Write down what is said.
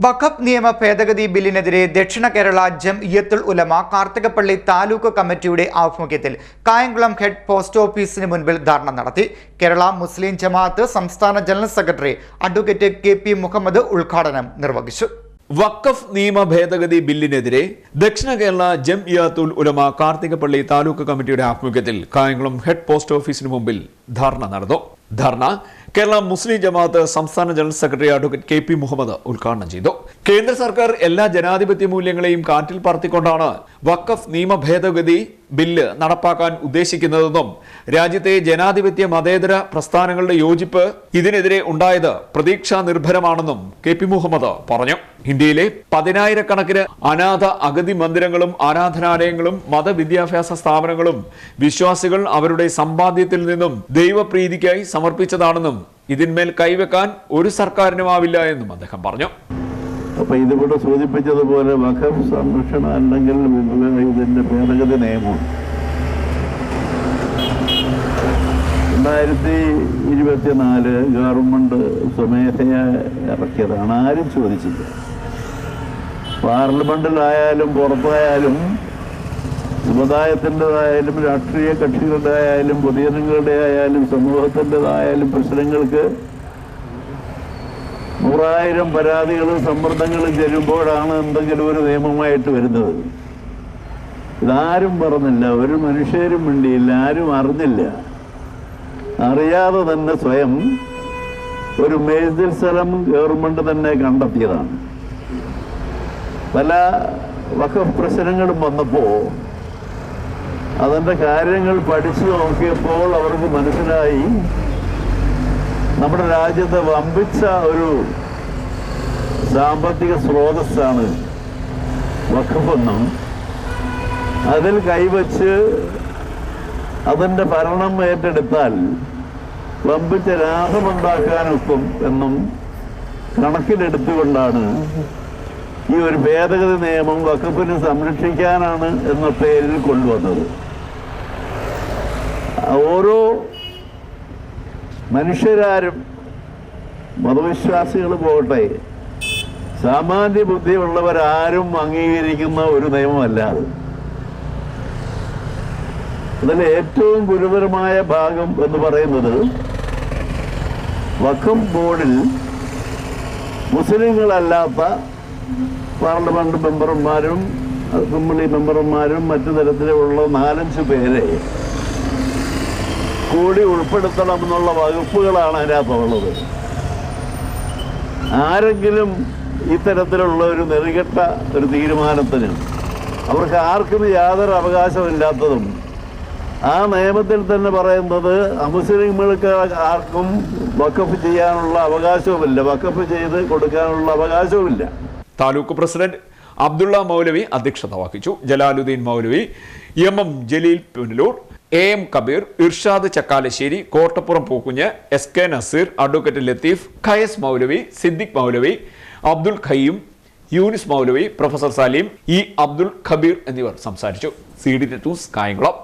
വഖഫ് നിയമ ഭേദഗതി ബില്ലിനെതിരെ ദക്ഷിണ കേരള ജംഇയ്യത്തുൽ ഉലമ കാർത്തികപ്പള്ളി താലൂക്ക് കമ്മിറ്റിയുടെ ആഭിമുഖ്യത്തിൽ കായംകുളം ഹെഡ് പോസ്റ്റ് ഓഫീസിന് മുൻപിൽ ധർണ നടത്തി. കേരള മുസ്ലിം ജമാഅത്ത് സംസ്ഥാന general secretary advocate KP Muhammad ഉദ്ഘാടനം നിർവഹിച്ചു. വഖഫ് നിയമ ഭേദഗതി ബില്ലിനെതിരെ ദക്ഷിണ കേരള ജംഇയ്യത്തുൽ ഉലമ കാർത്തികപ്പള്ളി താലൂക്ക് കമ്മിറ്റിയുടെ ആഭിമുഖ്യത്തിൽ കായംകുളം ഹെഡ് പോസ്റ്റ് ഓഫീസിന് മുമ്പിൽ ധർണ നടന്നു. ധർണ കേരള മുസ്ലിം ജമാഅത്ത് സംസ്ഥാന general secretary advocate KP Muhammad ഉദ്ഘാടനം ചെയ്തു. കേന്ദ്ര സർക്കാർ എല്ലാ ജനാധിപത്യ മൂല്യങ്ങളെയും കാറ്റിൽ പറത്തിക്കൊണ്ടാണ് വഖഫ് നിയമ ഭേദഗതി ബില്ല് നടപ്പാക്കാൻ ഉദ്ദേശിക്കുന്നതെന്നും രാജ്യത്തെ ജനാധിപത്യ മതേതര പ്രസ്ഥാനങ്ങളുടെ യോജിപ്പ് ഇതിനെതിരെ ഉണ്ടായത് പ്രതീക്ഷാ നിർഭരമാണെന്നും KP മുഹമ്മദ് പറഞ്ഞു. ഇന്ത്യയിലെ 10,000-കണക്കിന് അനാഥ അഗതി മന്ദിരങ്ങളും ആരാധനാലയങ്ങളും മതവിദ്യാഭ്യാസ സ്ഥാപനങ്ങളും വിശ്വാസികൾ അവരുടെ സമ്പാദ്യത്തിൽ നിന്നും ദൈവപ്രീതിക്കായി സമർപ്പിച്ചതാണെന്നും ഇതിന്മേൽ കൈവെക്കാൻ ഒരു സർക്കാരിനുമാവില്ല എന്നും അദ്ദേഹം പറഞ്ഞു. അപ്പൊ ഇതിവിടെ സൂചിപ്പിച്ചതുപോലെ വഖഫ് സംരക്ഷണം അല്ലെങ്കിൽ ഇതിന്റെ ഭേദഗതി നിയമം 2024 ഗവൺമെന്റ് സ്വമേധയാ ഇറക്കിയതാണ്. ആരും ചോദിച്ചില്ല. പാർലമെന്റിലായാലും പുറത്തായാലും സമുദായത്തിൻ്റെതായാലും രാഷ്ട്രീയ കക്ഷികളുടെ പൊതുജനങ്ങളുടെ ആയാലും സമൂഹത്തിൻ്റെതായാലും പ്രശ്നങ്ങൾക്ക് 100,000 പരാതികളും സമ്മർദ്ദങ്ങളും ചെല്ലുമ്പോഴാണ് എന്തെങ്കിലും ഒരു നിയമമായിട്ട് വരുന്നത്. ഇതാരും പറഞ്ഞില്ല, ഒരു മനുഷ്യരും മിണ്ടിയില്ല, ആരും അറിഞ്ഞില്ല. അറിയാതെ തന്നെ സ്വയം ഒരു മേജിൽ സ്ഥലം ഗവൺമെന്റ് തന്നെ കണ്ടെത്തിയതാണ്. പല വഖഫ് പ്രശ്നങ്ങളും വന്നപ്പോൾ അതിൻ്റെ കാര്യങ്ങൾ പഠിച്ചു നോക്കിയപ്പോൾ അവർക്ക് മനസ്സിലായി നമ്മുടെ രാജ്യത്തെ വമ്പിച്ച ഒരു സാമ്പത്തിക സ്രോതസ്സാണ് വഖഫെന്നും അതിൽ കൈവച്ച് അതിൻ്റെ ഭരണം ഏറ്റെടുത്താൽ വമ്പിച്ച ലാഭമുണ്ടാക്കാനൊക്കും എന്നും കണക്കിലെടുത്തുകൊണ്ടാണ് ഈ ഒരു ഭേദഗതി നിയമം വഖഫിനെ സംരക്ഷിക്കാനാണ് എന്ന പേരിൽ കൊണ്ടുവന്നത്. ഓരോ മനുഷ്യരാരും മതവിശ്വാസികൾ പോകട്ടെ, സാമാന്യ ബുദ്ധിയുള്ളവരാരും അംഗീകരിക്കുന്ന ഒരു നിയമമല്ല അത്. അതിൽ ഏറ്റവും ഗുരുതരമായ ഭാഗം എന്ന് പറയുന്നത് വഖഫ് ബോർഡിൽ മുസ്ലിങ്ങളല്ലാത്ത പാർലമെന്റ് മെമ്പർമാരും അസംബ്ലി മെമ്പർമാരും മറ്റു തരത്തിലുള്ള 4-5 പേരെ കൂടി ഉൾപ്പെടുത്തണം എന്നുള്ള വകുപ്പുകളാണ് അതിനകത്തുള്ളത്. ആരെങ്കിലും ഇത്തരത്തിലുള്ള ഒരു നെറികെട്ട ഒരു തീരുമാനത്തിന് അവർക്ക് ആർക്കും യാതൊരു അവകാശമില്ലാത്തതും ആ നിയമത്തിൽ തന്നെ പറയുന്നത് അമുസ്ലിങ്ങൾക്ക് ആർക്കും വഖഫ് ചെയ്യാനുള്ള അവകാശവുമില്ല, വഖഫ് ചെയ്ത് കൊടുക്കാനുള്ള അവകാശവുമില്ല. താലൂക്ക് പ്രസിഡന്റ് അബ്ദുള്ള മൗലവി അധ്യക്ഷത വഹിച്ചു. Jalaluddin Maulavi, MM Jaleel Punalur, AM Kabeer, Irshad Chakkalassery, Kottappuram Pookkunju, SK Naseer, advocate Latheef, Khayas Maulavi, Siddique Maulavi, Abdul Khayyum, Younis Maulavi, professor Saleem, E. Abdul Khabeer എന്നിവർ സംസാരിച്ചു. CDN news Kayamkulam.